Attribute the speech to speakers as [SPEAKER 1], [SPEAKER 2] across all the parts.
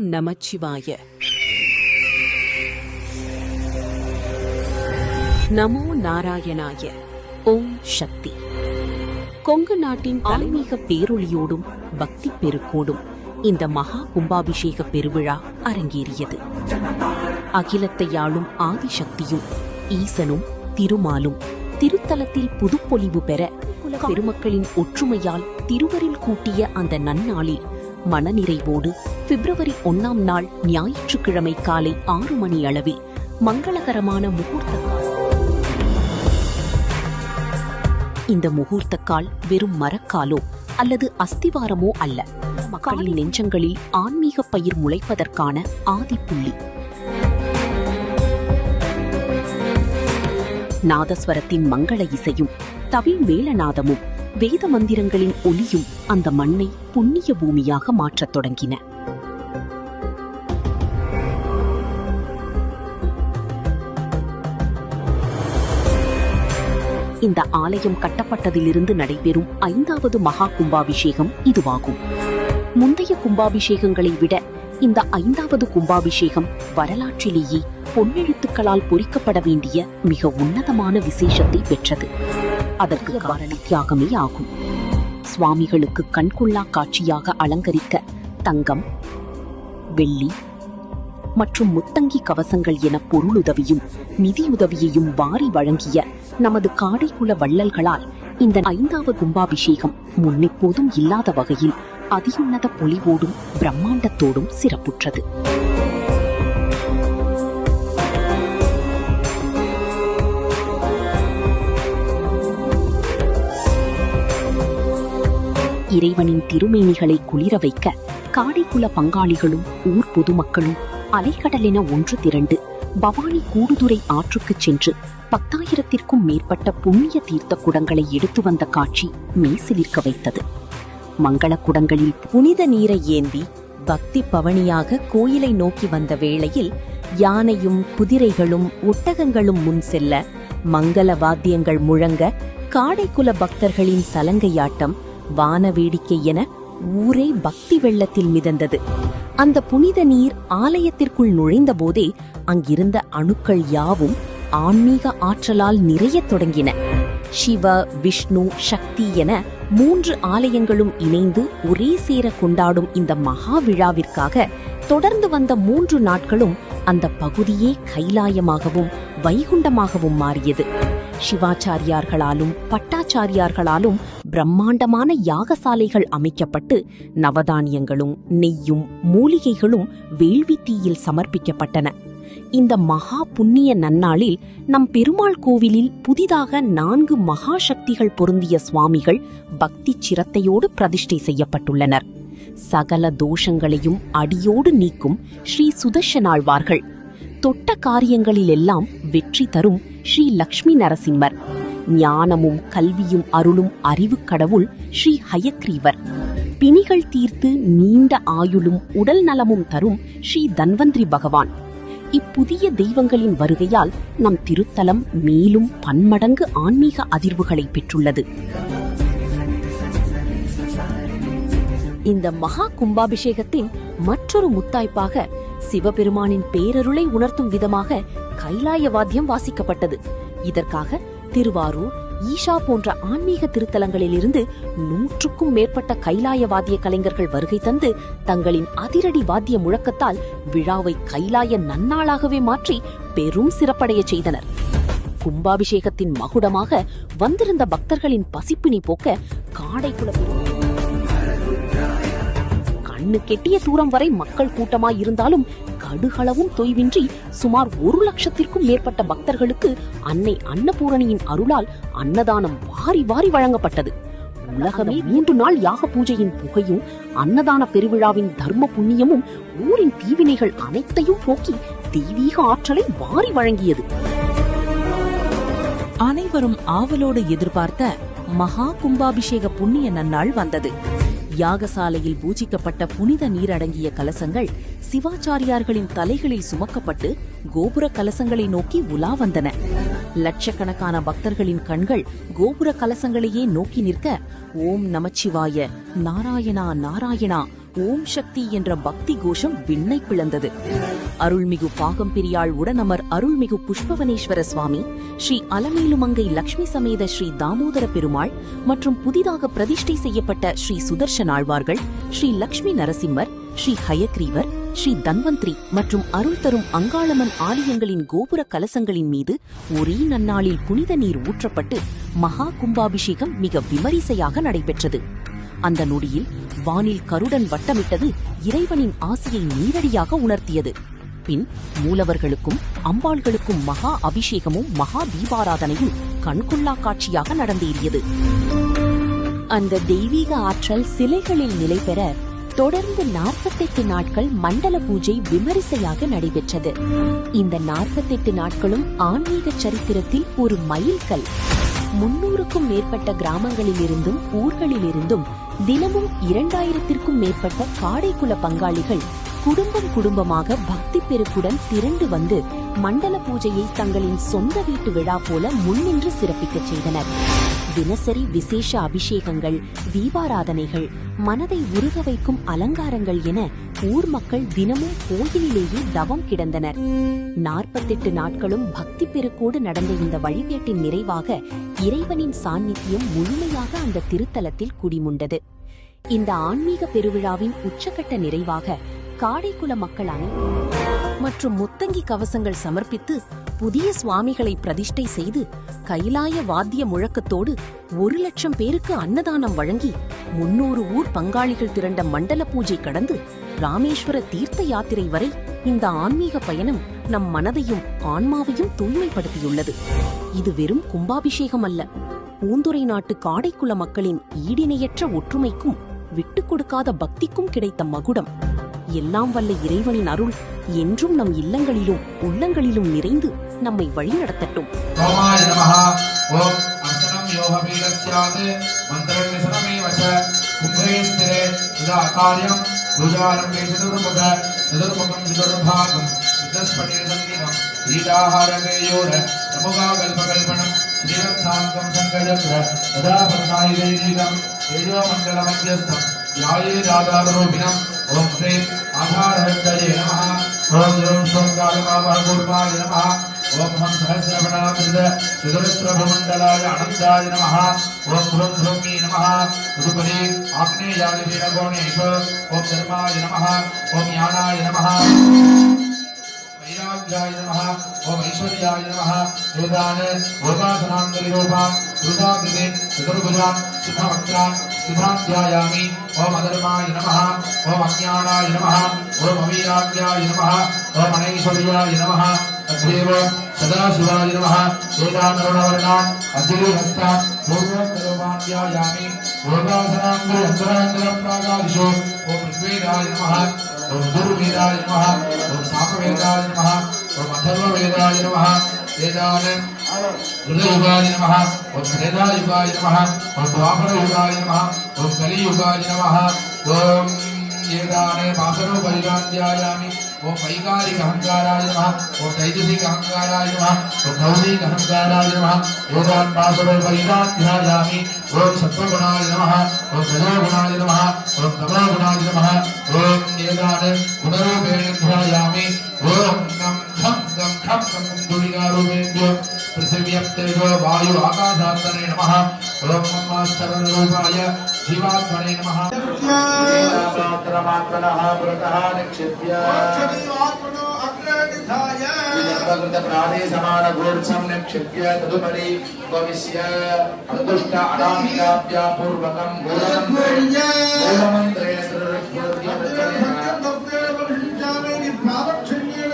[SPEAKER 1] நமச்சிவாய. நமோ நாராயணாய. ஓம் சக்தி. கொங்கு நாட்டின் ஆன்மீக பேரொளியோடும் பக்தி பெருக்கோடும் இந்த மகா கும்பாபிஷேக பெருவிழா அரங்கேறியது. அகிலத்தை ஆளும் ஆதிசக்தியும் ஈசனும் திருமாலும் திருத்தலத்தில் புதுப்பொலிவு பெற பெருமக்களின் ஒற்றுமையால் திருவரில் கூட்டிய அந்த நன்னாளில் மனநிறைவோடு பிப்ரவரி 1ஆம் நாள் ஞாயிற்றுக்கிழமை காலை 6 மணி அளவில் மங்களகரமான முகூர்த்த கால். இந்த முகூர்த்த கால் வெறும் மரக்காலோ அல்லது அஸ்திவாரமோ அல்ல, மக்களின் நெஞ்சங்களில் ஆன்மீக பயிர் முளைப்பதற்கான ஆதிப்புள்ளி. நாதஸ்வரத்தின் மங்கள இசையும் தவில் மேளநாதமும் வேத மந்திரங்களின் ஒலியும் அந்த மண்ணை புண்ணிய பூமியாக மாற்றத் தொடங்கின. இந்த ஆலயம் கட்டப்பட்டதிலிருந்து நடைபெறும் 5வது மகா கும்பாபிஷேகம் இதுவாகும். முந்தைய கும்பாபிஷேகங்களை விட இந்த 5வது கும்பாபிஷேகம் வரலாற்றிலேயே பொன்னெழுத்துக்களால் பொறிக்கப்பட வேண்டிய மிக உன்னதமான விசேஷத்தை பெற்றது. அதற்கு காரண தியாகமே ஆகும். சுவாமிகளுக்கு கண்கொள்ளா காட்சியாக அலங்கரிக்க தங்கம், வெள்ளி மற்றும் முத்தங்கி கவசங்கள் என பொருளுதவியும் நிதியுதவியையும் வாரி வழங்கிய நமது காடைக்குல வள்ளல்களால் இந்த 5வது கும்பாபிஷேகம் முன்னெப்போதும் இல்லாத வகையில் அதியுன்னத பொலிவோடும் பிரம்மாண்டத்தோடும் சிறப்புற்றது. இறைவனின் திருமேனிகளை குளிர வைக்க காடைக்குல பங்காளிகளும் ஊர் பொதுமக்களும் அலைக்கடலென ஒன்று திரண்டு பவானி கூடுதுறை ஆற்றுக்குச் சென்று 10,000த்திற்கும் மேற்பட்ட புண்ணிய தீர்த்த குடங்களை எடுத்து வந்த காட்சி மெய்சிலிர்க்க வைத்தது. மங்கள குடங்களில் புனித நீரை ஏந்தி பக்தி பவனியாக கோயிலை நோக்கி வந்த வேளையில் யானையும் குதிரைகளும் ஒட்டகங்களும் முன் செல்ல, மங்கள வாத்தியங்கள் முழங்க, காடைக்குல பக்தர்களின் சலங்கையாட்டம், வான வேடிக்கை என ஊரே பக்தி வெள்ளத்தில் மிதந்தது. அந்த புனித நீர் ஆலயத்திற்குள் நுழைந்த போதே அங்கிருந்த அணுக்கள் யாவும் ஆன்மீக ஆற்றலால் நிறையத் தொடங்கின. சிவ, விஷ்ணு, சக்தி என 3 ஆலயங்களும் இணைந்து ஒரே சேர கொண்டாடும் இந்த மகா விழாவிற்காக தொடர்ந்து வந்த 3 நாட்களும் அந்த பகுதியே கைலாயமாகவும் வைகுண்டமாகவும் மாறியது. சிவாச்சாரியார்களாலும் பட்டாச்சாரியார்களாலும் பிரம்மாண்டமான யாகசாலைகள் அமைக்கப்பட்டு நவதானியங்களும் நெய்யும் மூலிகைகளும் வேள்வி தீயில் சமர்ப்பிக்கப்பட்டன. இந்த மகா புண்ணிய நன்னாளில் நம் பெருமாள் கோவிலில் புதிதாக 4 மகா சக்திகள் பொருந்திய சுவாமிகள் பக்தி சிரத்தையோடு பிரதிஷ்டை செய்யப்பட்டுள்ளனர். சகல தோஷங்களையும் அடியோடு நீக்கும் ஸ்ரீ சுதர்சனாழ்வார்கள், தொட்ட காரியங்களிலெல்லாம் வெற்றி தரும் ஸ்ரீ லக்ஷ்மி நரசிம்மர், ஞானமும் கல்வியும் அருளும் அறிவு கடவுள் ஸ்ரீ ஹயக்ரீவர், பிணிகள் தீர்த்து நீண்ட ஆயுளும் உடல் நலமும் தரும் ஸ்ரீ தன்வந்திரி பகவான். இப்புதிய தெய்வங்களின் வருகையால் நம் திருத்தலம் மேலும் பன்மடங்கு ஆன்மீக அதிர்வுகளை பெற்றுள்ளது. இந்த மகா கும்பாபிஷேகத்தின் மற்றொரு முத்தாய்ப்பாக சிவபெருமானின் பேரருளை உணர்த்தும் விதமாக கைலாய வாத்தியம் வாசிக்கப்பட்டது. இதற்காக திருவாரூர், ஈஷா போன்ற ஆன்மீக திருத்தலங்களிலிருந்து 100க்கும் மேற்பட்ட கைலாய வாத்திய கலைஞர்கள் வருகை தந்து தங்களின் அதிரடி வாத்திய முழக்கத்தால் விழாவை கைலாய நன்னாளாகவே மாற்றி பெரும் சிறப்படைய செய்தனர். கும்பாபிஷேகத்தின் மகுடமாக வந்திருந்த பக்தர்களின் பசிப்பினி போக்க காடைக்குல கண்ணு கெட்டிய தூரம் வரை மக்கள் கூட்டமாய் இருந்தாலும் கடுகளவும் தொய்வின்றி சுமார் 1 லட்சத்திற்கும் மேற்பட்ட பக்தர்களுக்கு அன்னை அன்னபூரணியின் அருளால் அன்னதானம் வாரி வாரி வழங்கப்பட்டது. உலகமே 3 நாள் யாக பூஜையின் புகையும் அன்னதான பெருவிழாவின் தர்ம புண்ணியமும் ஊரின் தீவினைகள் அனைத்தையும் போக்கி தெய்வீக ஆற்றலை வாரி வழங்கியது. அனைவரும் ஆவலோடு எதிர்பார்த்த மகா கும்பாபிஷேக புண்ணிய நன்னாள் வந்தது. யாகசாலையில் பூஜிக்கப்பட்ட புனித நீரடங்கிய கலசங்கள் சிவாச்சாரியார்களின் தலைகளில் சுமக்கப்பட்டு கோபுர கலசங்களை நோக்கி உலா வந்தன. லட்சக்கணக்கான பக்தர்களின் கண்கள் கோபுர கலசங்களையே நோக்கி நிற்க, ஓம் நமச்சிவாய, நாராயணா நாராயணா, ஓம் சக்தி என்ற பக்தி கோஷம் விண்ணை பிளந்தது. அருள்மிகு பாகம்பிரியாள் உடனமர் அருள்மிகு புஷ்பவனேஸ்வர சுவாமி, ஸ்ரீ அலமேலுமங்கை லட்சுமி சமேத ஸ்ரீ தாமோதர பெருமாள் மற்றும் புதிதாக பிரதிஷ்டை செய்யப்பட்ட ஸ்ரீ சுதர்சனாழ்வார்கள், ஸ்ரீ லட்சுமி நரசிம்மர், ஸ்ரீ ஹயக்ரீவர், ஸ்ரீ தன்வந்திரி மற்றும் அருள் தரும் அங்காளம்மன் ஆலயங்களின் கோபுர கலசங்களின் மீது ஒரே நன்னாளில் புனித நீர் ஊற்றப்பட்டு மகா கும்பாபிஷேகம் மிக விமரிசையாக நடைபெற்றது. அந்த நொடியில் வானில் கருடன் வட்டமிட்டது இறைவனின் ஆசையை நேரடியாக உணர்த்தியது. பின் மூலவர்களுக்கும் அம்பாள்களுக்கும் மகா அபிஷேகமும் மகா தீபாராதனையும் கண்கொள்ளா காட்சியாக நடந்தேறியது. அந்த தெய்வீக ஆற்றல் சிலைகளில் நிலை பெற தொடர்ந்து 48 நாட்கள் மண்டல பூஜை விமரிசையாக நடைபெற்றது. இந்த 48 நாட்களும் ஆன்மீக சரித்திரத்தில் ஒரு மைல்கல். 300க்கும் மேற்பட்ட கிராமங்களிலிருந்தும் ஊர்களிலிருந்தும் தினமும் 2000த்திற்கும் மேற்பட்ட காடைக்குல பங்காளிகள் குடும்பமாக பக்தி பெருக்குடன் திரண்டு வந்து மண்டல பூஜையை தங்களின் சொந்த வீட்டு விழா போல முன்னின்று சிறப்பிக்கச் செய்தனர். தினசரி விசேஷ அபிஷேகங்கள், தீபாராதனைகள், மனதை உருக வைக்கும் அலங்காரங்கள் என ஊர் மக்கள் தினமும் கோயிலிலேயே தவம் கிடந்தனர். 48 நாட்களும் பக்தி பெருக்கோடு நடந்த இந்த வழிபாட்டின் நிறைவாக இறைவனின் சாநித்தியம் முழுமையாக அந்த திருத்தலத்தில் குடிமுண்டது. இந்த ஆன்மீக பெருவிழாவின் உச்சகட்ட நிறைவாக காடைக்குல மக்கள் மற்றும் முத்தங்கி கவசங்கள் சமர்ப்பித்து புதிய சுவாமிகளை பிரதிஷ்டை செய்து கைலாய வாத்திய முழக்கத்தோடு 1,00,000 பேருக்கு அன்னதானம் வழங்கி 300 ஊர் பங்காளிகள் திரண்ட மண்டல பூஜை கடந்து ராமேஸ்வர தீர்த்த யாத்திரை வரை இந்த ஆன்மீக பயணம் நம் மனதையும் ஆன்மாவையும் தூய்மைப்படுத்தியுள்ளது. இது வெறும் கும்பாபிஷேகம் அல்ல, பூந்துரை நாட்டு காடைக்குல மக்களின் ஈடிணையற்ற ஒற்றுமைக்கும் விட்டுக் கொடுக்காத பக்திக்கும் கிடைத்த மகுடம். எல்லாம் வல்ல இறைவனின் அருள் என்றும் நம் இல்லங்களிலும் உள்ளங்களிலும் நிறைந்து நம்மை வழி நடத்தட்டும்.
[SPEAKER 2] ओम श्री आधारहृदये नमः। ओम द्रं शोकालकावहगुर्वाय नमः। ओम हम सहस्रवनामृत चतुरस्रभमण्डलाय अनन्ताय नमः। ओम ह्रुं ह्रुंमी नमः। उदुपरि आग्नेयादिवीरगोणेश ओम धर्माय नमः। ओम यानाय नमः। वैराग्याय नमः। ओम ऐश्वर्याय नमः। वेदाने योगासनान्तरिरूपान् रुदाकृते चतुर्भुजान् सिद्धवक्त्रान् सिद्धाध्यायामि। ओम अधर्माय नमः। ओम अज्ञानाय नमः। ओम अवीराग्याय नमः। ओम अनैश्वर्याय नमः। अद्यैव सदाशिवाय नमः। वेदान्तरुणवर्णान् अद्यैहस्तान् पूर्वोत्तरोपाध्यायामि। योगासनान्तरप्रागादिषु ओम ऋग्वेदाय नमः। ओम दुर्वेदाय नमः। ओम सामवेदाय नमः। ओम अथर्ववेदाय नमः। वेदाने हृदयुगाय नमः। ओम त्रेधायुगाय नमः। ओम द्वापरयुगाय नमः। ओम कलियुगाय नमः। ओम वेदाने वासरोपरिगाध्यायामि। ओम वैकारिक अहंकाराय नमः। ओम तैजसिक अहंकाराय नमः। ओम भौतिक अहंकाराय नमः। वेदान् वासरोपरिगाध्यायामि। ओम सत्त्वगुणाय नमः। ओम रजोगुणाय नमः। ओम तमोगुणाय नमः। ओम वेदाने गुणरूपेण ध्यायामि। ओम नम खम गम खम गम गुणिकारूपेभ्यो पृथिव्यप्तेजो वायु आकाशात्मने नमः। ओम ममास्तरणरूपाय जीवात्मने नमः। मात्रमात्रनः पुरतः निक्षिप्य प्राणेशमानगोर्छं निक्षिप्य तदुपरि उपविश्य अनुदुष्ट अनामिकाभ्या पूर्वकं मूलमन्त्रेण क्षिण्येन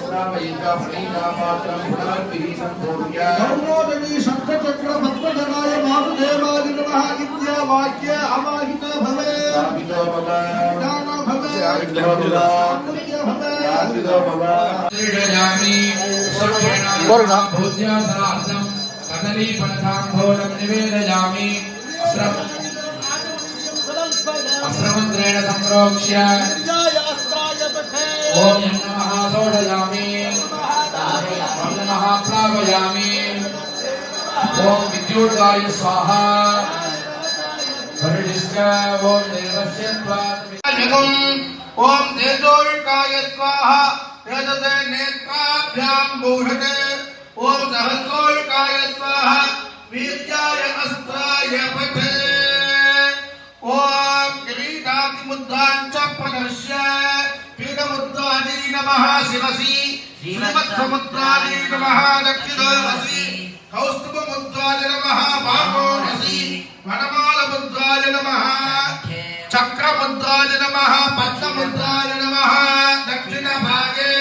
[SPEAKER 2] श्रावयित्वा प्रणीतापात्रं गुणान्विः सम्पूर्य नमोदनी शङ्खचक्र भद्रधराय वासुदेवाय नमः इत्या वाक्य अवाहितो भवे स्थापितो भवे ज्ञानो भवे आरोग्यो भवे आस्तितो भवे त्रिजयामि सर्वेण भोज्यासनार्थं कदलीफलसाम्भोजं निवेदयामि अस्त्रमन्त्रेण संप्रोक्ष्य ओम नमः सोढयामि ओम नमः प्लावयामि ओम विद्युद्गाय स्वाहा ओम देवस्य त्वात्मिकम् ओम तेजोल्काय स्वाहा तेजसे नेत्राभ्यां भूषते ओम सहस्रोल्काय स्वाहा वीर्याय अस्त्राय पठे ओम किरीटादिमुद्रां च प्रदर्श्य पीठमुद्रायै नमः शिरसि श्रीमत्समुद्रायै नमः दक्षिणोऽसि कौस्तुभमुद्राय नमः वामोऽसि वनमालमुद्राय नमः चक्रमुद्राय नमः पद्ममुद्राय नमः दक्षिणभागे